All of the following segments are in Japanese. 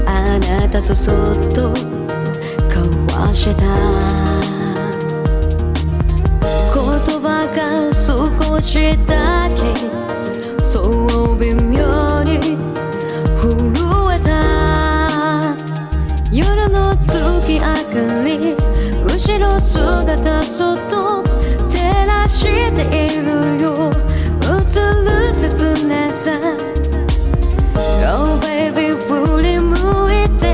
あなたとそっと交わした言葉が少しだけそう微妙に震えた夜の月明かり後ろ姿そっと照らしているよ映る切なさOh baby 振り向いて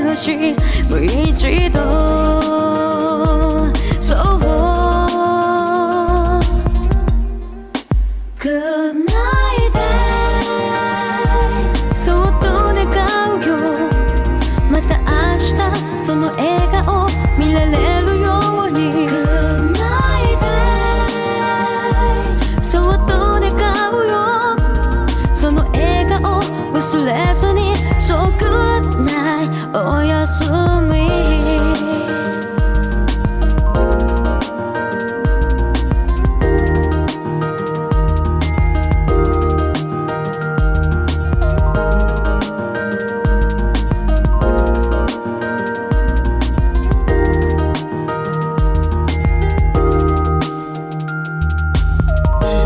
ほしいもう一度そう Good night そっと願うよまた明日その笑顔見られるように Good night そっと願うよその笑顔忘れずに So good night おやすみ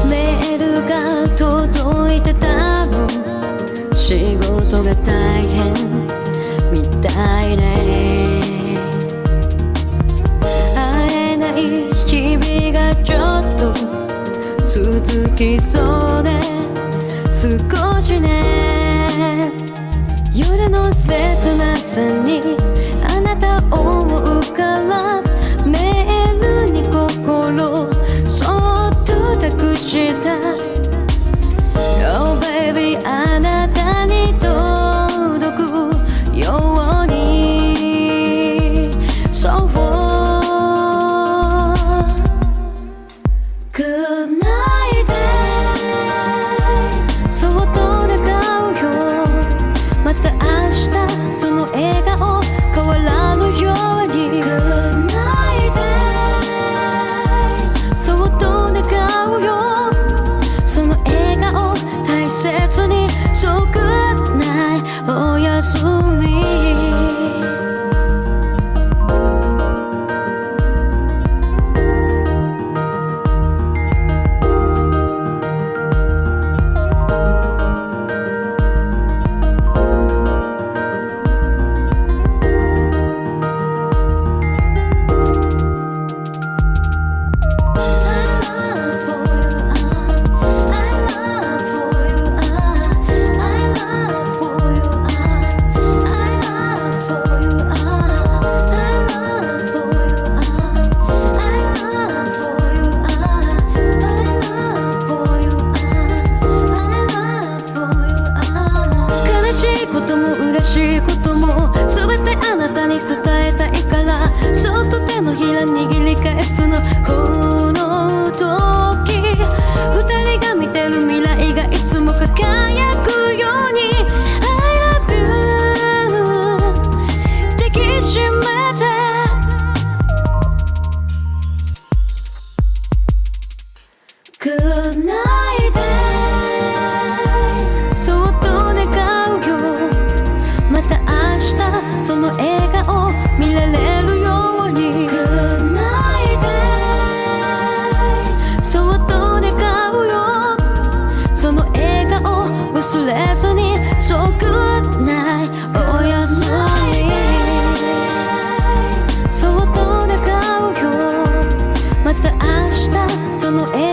メールが届いてたの仕事が大変みたいね会えない日々がちょっと続きそうで少しね夜の切なさにあなたを思うからメールに心そっと託したOh baby あなたに届くように So Good night そっと願うよまた明日その笑顔変わらぬように Good night そっと願うよその笑顔大切に So good night おやすみ嬉しいことも全てあなたに伝えたいからそっと手のひら握り返すのこの時二人が見てる未来がいつも輝くように I love you 抱きしめてGood night そっと願うよまた明日その笑顔見られるように Good night そっと願うよその笑顔忘れずに So good night おやすみそっと願うよまた明日その笑顔